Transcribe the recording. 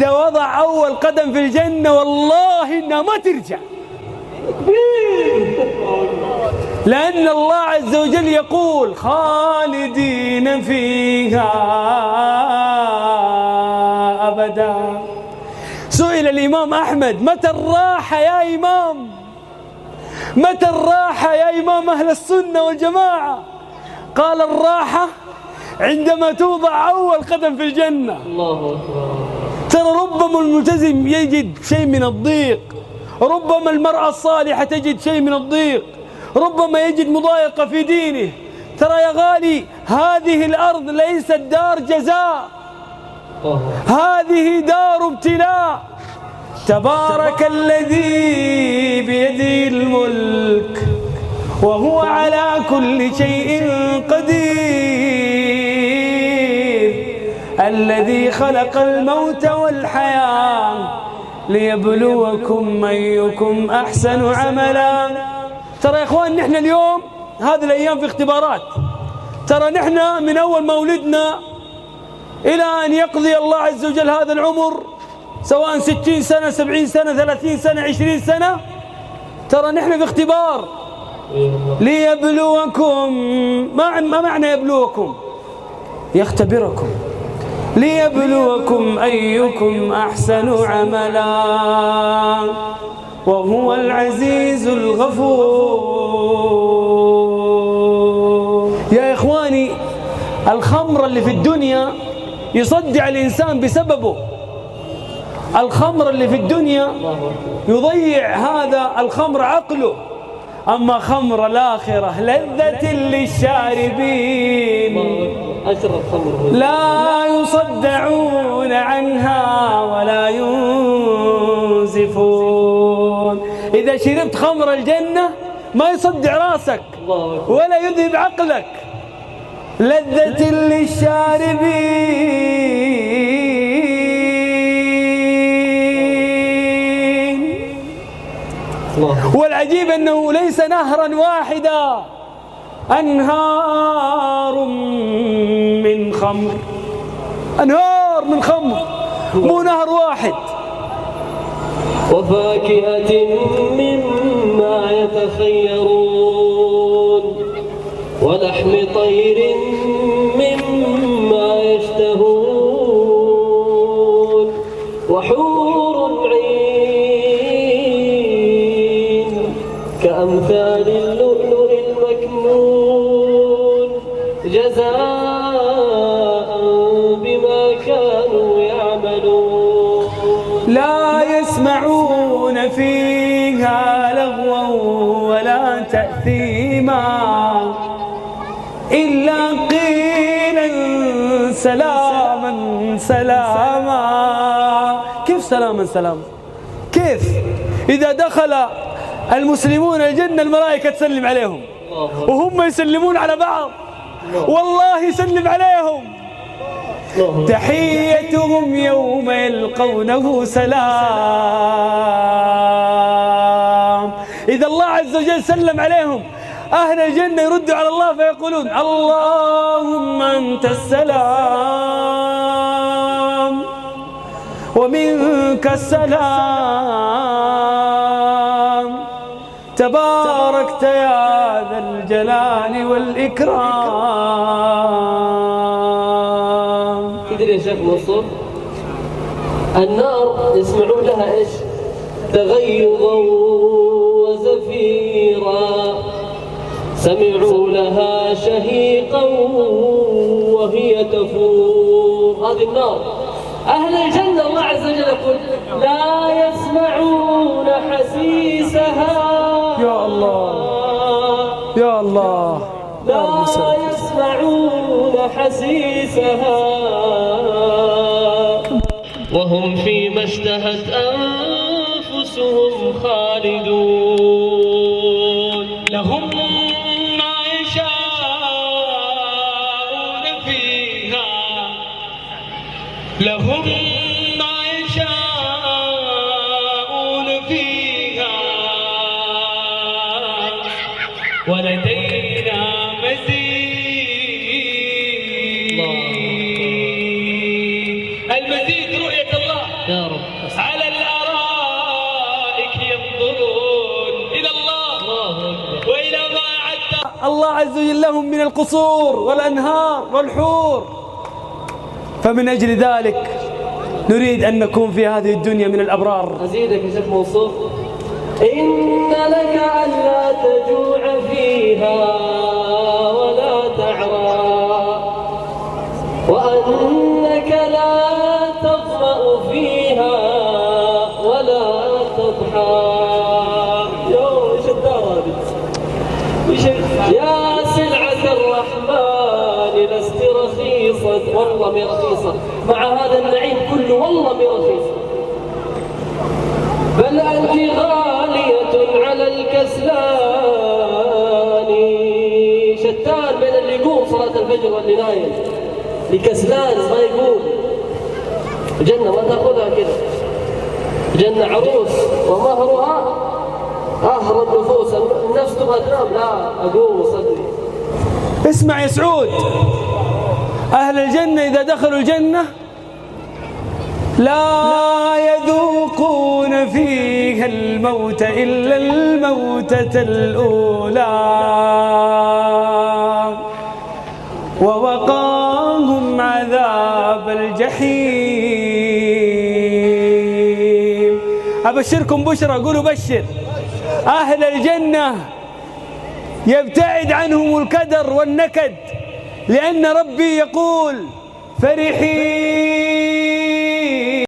إذا وضع أول قدم في الجنة والله إنها ما ترجع، لأن الله عز وجل يقول خالدين فيها أبدا. سئل الإمام أحمد متى الراحة يا إمام؟ متى الراحة يا إمام أهل السنة والجماعة؟ قال الراحة عندما توضع أول قدم في الجنة. الله أكبر. ترى ربما الملتزم يجد شيء من الضيق، ربما المرأة الصالحة تجد شيء من الضيق، ربما يجد مضايقة في دينه. ترى يا غالي هذه الأرض ليست دار جزاء، هذه دار ابتلاء. تبارك الذي بيده الملك وهو على كل شيء قدير، الذي خلق الموت والحياة ليبلوكم أيكم أحسن عملا. ترى يا إخوان نحن اليوم هذه الأيام في اختبارات. ترى نحن من أول ما ولدنا إلى أن يقضي الله عز وجل هذا العمر، سواء 60 سنة 70 سنة 30 سنة 20 سنة، ترى نحن في اختبار. ليبلوكم، ما معنى يبلوكم؟ يختبركم. ليبلوكم أيكم أحسن عملا وهو العزيز الغفور. يا إخواني الخمر اللي في الدنيا يصدع الإنسان بسببه، الخمر اللي في الدنيا يضيع هذا الخمر عقله. أما خمر الآخرة لذة للشاربين لا يصدعون عنها ولا ينزفون. إذا شربت خمر الجنة ما يصدع راسك ولا يذهب عقلك. لذة للشاربين. والعجيب أنه ليس نهرا واحدا، أنهار من خمر، أنهار من خمر، مو نهر واحد. وفاكهة مما يتخيرون ولحم طير مما يشتهون وحور عين كأمثال اللؤلؤ المكنون جزاء بما كانوا يعملون. لا يسمعون فيها لغوا ولا تأثيما إلا قيلا سلاما سلاما. كيف سلاما سلاما؟ كيف؟ إذا دخل المسلمون الجنة الملائكة تسلم عليهم وهم يسلمون على بعض، والله يسلم عليهم. تحيتهم يوم يلقونه سلام. إذا الله عز وجل سلم عليهم أهل الجنة يردوا على الله فيقولون اللهم أنت السلام ومنك السلام تباركت يا ذا الجلال والإكرام. تدري يا شيخ منصور النار يسمعون لها إيش؟ تغيظا وزفيرا، سمعوا لها شهيقا وهي تفور. هذه النار. أهل الجنة الله عز وجل يقول لا يسمعون حسيسها. يا الله يا الله لا يسمعون حسيسها وهم فيما اشتهت أنفسهم خالدون. لهم ما يشاءون فيها، لهم ما يشاءون فيها ولدينا مزيد. المزيد رؤية الله. يا الله عز وجل لهم من القصور والأنهار والحور. فمن أجل ذلك نريد أن نكون في هذه الدنيا من الأبرار. أزيدك يا شيخ منصور. إن لك ألا تجوع فيها ولا تعرى، وأنك لا تظمأ فيها ولا تضحى. ايش الدار هذه؟ يا سلعة الرحمن لست رخيصة، والله ما رخيصة مع هذا النعيم كله، والله ما رخيصة، بل أنت غالية على الكسلان. شتان بين اللي يقوم صلاة الفجر واللي نايم، لكسلان ما يقوم. الجنة ما تأخذها كذا، الجنة عروس ومهرها أهر النفوس. النفس تبغى تنام، لا أقوم وصلي. اسمع يا سعود، أهل الجنة إذا دخلوا الجنة لا يذوقون فيها الموت إلا الموتة الأولى، ووقاهم عذاب الجحيم. أبشركم بشرى، قولوا بشر. أهل الجنة يبتعد عنهم الكدر والنكد، لأن ربي يقول فرحين